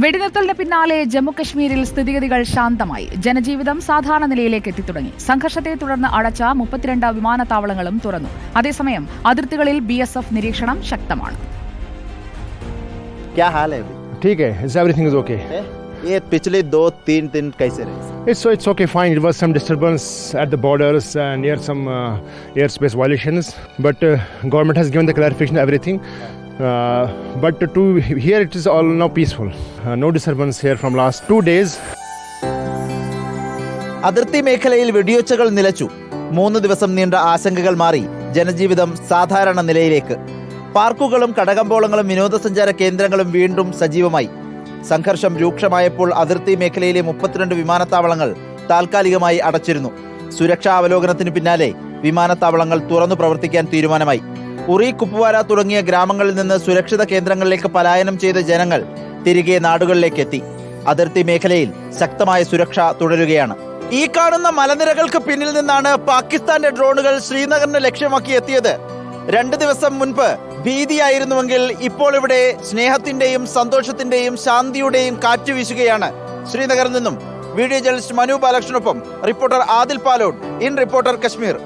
വെടിനിർത്തലിന് പിന്നാലെ ജമ്മുകശ്മീരിൽ സ്ഥിതിഗതികൾ ശാന്തമായി. ജനജീവിതം സാധാരണ നിലയിലേക്ക് എത്തിത്തുടങ്ങി. സംഘർഷത്തെ തുടർന്ന് അടച്ച 32 വിമാനത്താവളങ്ങളും തുറന്നു. അതേസമയം അതിർത്തികളിൽ BSF നിരീക്ഷണം ശക്തമാണ്. ये पिछले 2-3 दिन कैसे रहे? It's okay, fine. It was some disturbance at the borders near some airspace violations, but government has given the clarification of everything. But to here it is all now peaceful. No disturbance here from last 2 days. അതിർത്തി മേഖലയിൽ വെടിയൊച്ചകൾ നിലച്ചു. 3 ദിവസം നീണ്ട ആശങ്കകൾ മാറി. ജനജീവിതം സാധാരണ നിലയിലേക്ക്. പാർക്കുകളും കടകമ്പോളങ്ങളും വിനോദസഞ്ചാര കേന്ദ്രങ്ങളും വീണ്ടും സജീവമായി. സംഘർഷം രൂക്ഷമായപ്പോൾ അതിർത്തി മേഖലയിലെ 32 വിമാനത്താവളങ്ങൾ താൽക്കാലികമായി അടച്ചിരുന്നു. സുരക്ഷാ അവലോകനത്തിന് പിന്നാലെ വിമാനത്താവളങ്ങൾ തുറന്നു പ്രവർത്തിക്കാൻ തീരുമാനമായി. ഉറി, കുപ്വാര തുടങ്ങിയ ഗ്രാമങ്ങളിൽ നിന്ന് സുരക്ഷിത കേന്ദ്രങ്ങളിലേക്ക് പലായനം ചെയ്ത ജനങ്ങൾ തിരികെ നാടുകളിലേക്ക് എത്തി. അതിർത്തി മേഖലയിൽ ശക്തമായ സുരക്ഷ തുടരുകയാണ്. ഈ കാണുന്ന മലനിരകൾക്ക് പിന്നിൽ നിന്നാണ് പാകിസ്ഥാന്റെ ഡ്രോണുകൾ ശ്രീനഗറിന് ലക്ഷ്യമാക്കി എത്തിയത്. 2 ദിവസം മുൻപ് ഭീതിയായിരുന്നുവെങ്കിൽ ഇപ്പോൾ ഇവിടെ സ്നേഹത്തിന്റെയും സന്തോഷത്തിന്റെയും ശാന്തിയുടെയും കാറ്റ് വീശുകയാണ്. ശ്രീനഗറിൽ നിന്നും വീഡിയോ ജേർണലിസ്റ്റ് മനു ബാലകൃഷ്ണനൊപ്പം reporter Adil Palode, in reporter Kashmir.